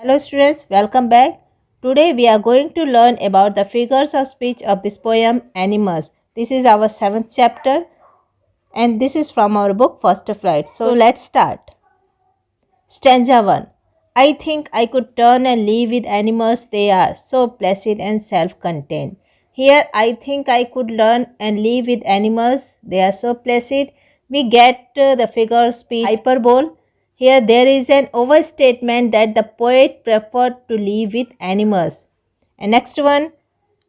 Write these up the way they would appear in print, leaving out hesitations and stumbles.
Hello students, welcome back. Today we are going to learn about the figures of speech of this poem Animals. This is our 7th chapter and this is from our book First Flight. So let's start. Stanza 1. I think I could turn and live with animals, they are so placid and self-contained. Here I think I could learn and live with animals, they are so placid. We get the figure of speech hyperbole. Here there is an overstatement that the poet preferred to live with animals. And next one,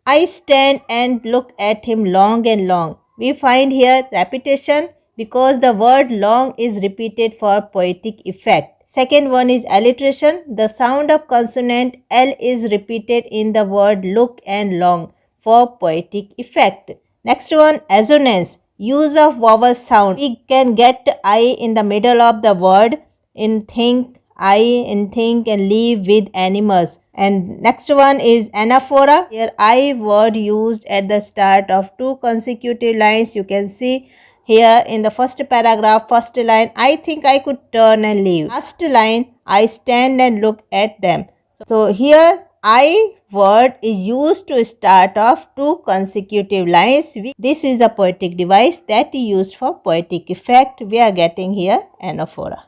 I stand and look at him long and long. We find here repetition because the word long is repeated for poetic effect. Second one is alliteration. The sound of consonant L is repeated in the word look and long for poetic effect. Next one, assonance. Use of vowel sound. We can get I in the middle of the word in think, I in think and live with animals. And next one is anaphora. Here I word used at the start of two consecutive lines. You can see here in the first paragraph, first line, I think I could turn and leave. Last line, I stand and look at them. So here I word is used to start off two consecutive lines. This is the poetic device that is used for poetic effect. We are getting here anaphora.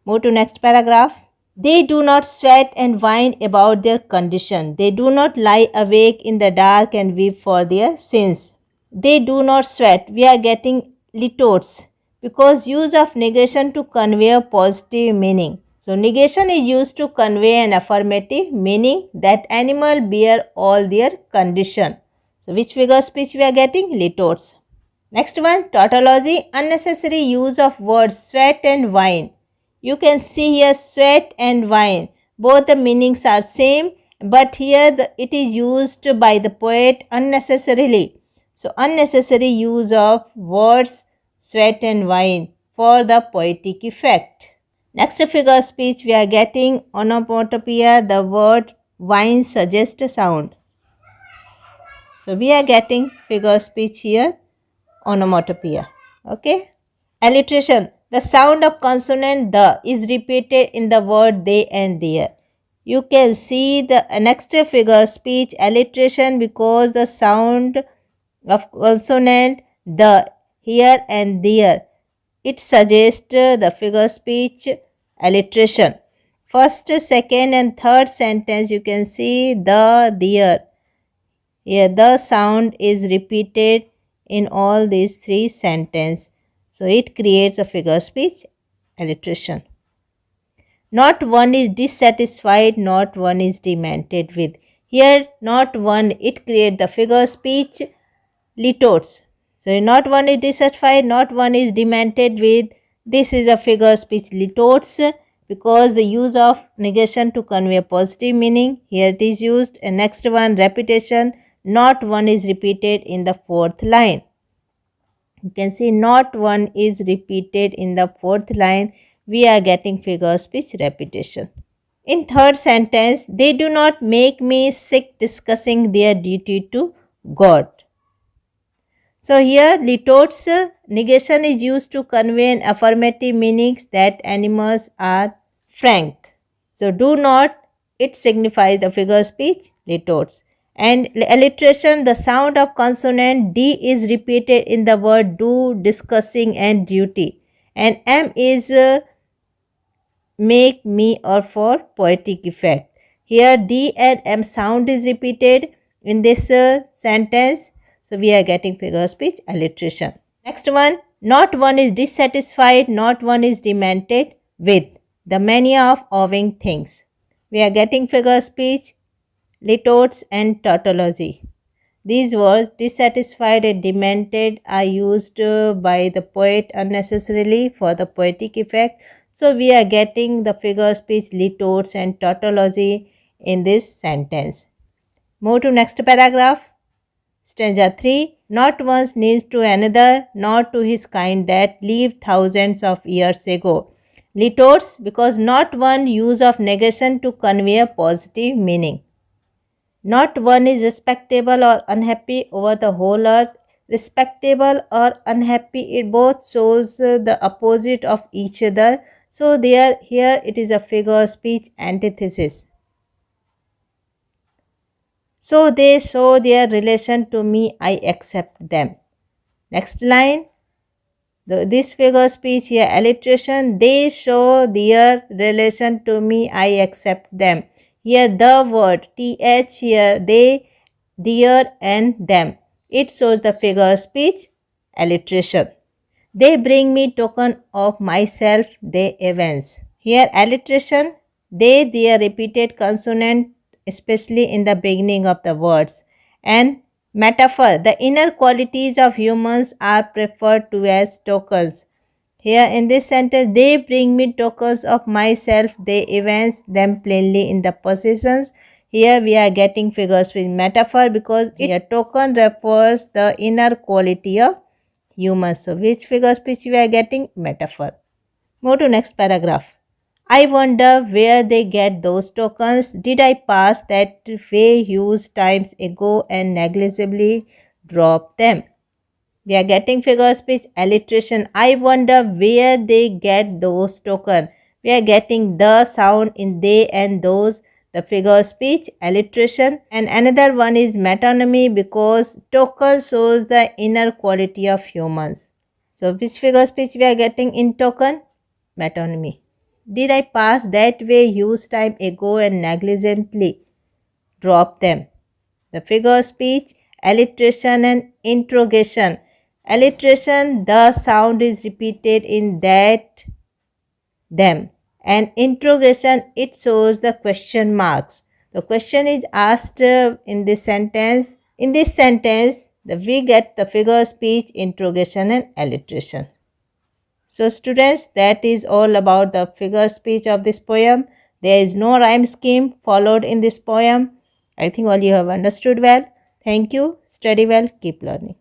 Move to next paragraph. They do not sweat and whine about their condition. They do not lie awake in the dark and weep for their sins. They do not sweat. We are getting litotes because use of negation to convey a positive meaning. So negation is used to convey an affirmative meaning that animal bear all their condition. So which figure of speech we are getting? Litotes. Next one, tautology, unnecessary use of words sweat and whine. You can see here sweat and whine. Both the meanings are same, but here it is used by the poet unnecessarily. So unnecessary use of words sweat and whine for the poetic effect. Next figure of speech we are getting onomatopoeia. The word whine suggests a sound. So we are getting figure of speech here onomatopoeia. Okay. Alliteration. The sound of consonant the is repeated in the word they and their. You can see the next figure of speech alliteration because the sound of consonant the here and there. It suggests the figure of speech alliteration. First, second and third sentence you can see the, there. Here the sound is repeated in all these three sentences. So it creates a figure of speech alliteration. Not one is dissatisfied, not one is demented with. Here not one, it creates the figure of speech litotes. So not one is dissatisfied, not one is demented with. This is a figure of speech litotes because the use of negation to convey a positive meaning. Here it is used. And next one, repetition. Not one is repeated in the fourth line. You can see not one is repeated in the fourth line. We are getting figure of speech repetition. In third sentence, they do not make me sick discussing their duty to God. So here litotes negation is used to convey an affirmative meanings that animals are frank. So do not, it signifies the figure of speech litotes. And alliteration, the sound of consonant D is repeated in the word do, discussing and duty. And M is make, me or for poetic effect. Here D and M sound is repeated in this sentence. So we are getting figure of speech alliteration. Next one, not one is dissatisfied, not one is demented with. The mania of owing things. We are getting figure of speech litotes and tautology. These words dissatisfied and demented are used by the poet unnecessarily for the poetic effect. So we are getting the figure of speech litotes and tautology in this sentence. Move to next paragraph. Stanza 3. Not one needs to another, nor to his kind that lived thousands of years ago. Litotes because not one use of negation to convey a positive meaning. Not one is respectable or unhappy over the whole earth. Respectable or unhappy, it both shows the opposite of each other. So here it is a figure of speech antithesis. So they show their relation to me, I accept them. Next line, this figure speech here, alliteration, they show their relation to me, I accept them. Here the word th here, they, their and them. It shows the figure speech alliteration. They bring me token of myself, they events. Here alliteration, they, their repeated consonant, especially in the beginning of the words. And metaphor, the inner qualities of humans are preferred to as tokens. Here in this sentence, they bring me tokens of myself, they evince them plainly in the possessions. Here we are getting figures with metaphor because here token refers the inner quality of humans. So which figure speech we are getting? Metaphor. Move to next paragraph. I wonder where they get those tokens. Did I pass that way huge times ago and negligibly drop them? We are getting figure speech alliteration. I wonder where they get those tokens. We are getting the sound in they and those, the figure speech alliteration. And another one is metonymy because token shows the inner quality of humans. So which figure speech we are getting in token? Metonymy. Did I pass that way huge time ago and negligently drop them? The figure speech, alliteration and interrogation. Alliteration, the sound is repeated in that, them. And interrogation, it shows the question marks. The question is asked in this sentence. In this sentence, we get the figure speech, interrogation and alliteration. So students, that is all about the figure speech of this poem. There is no rhyme scheme followed in this poem. I think all you have understood well. Thank you. Study well. Keep learning.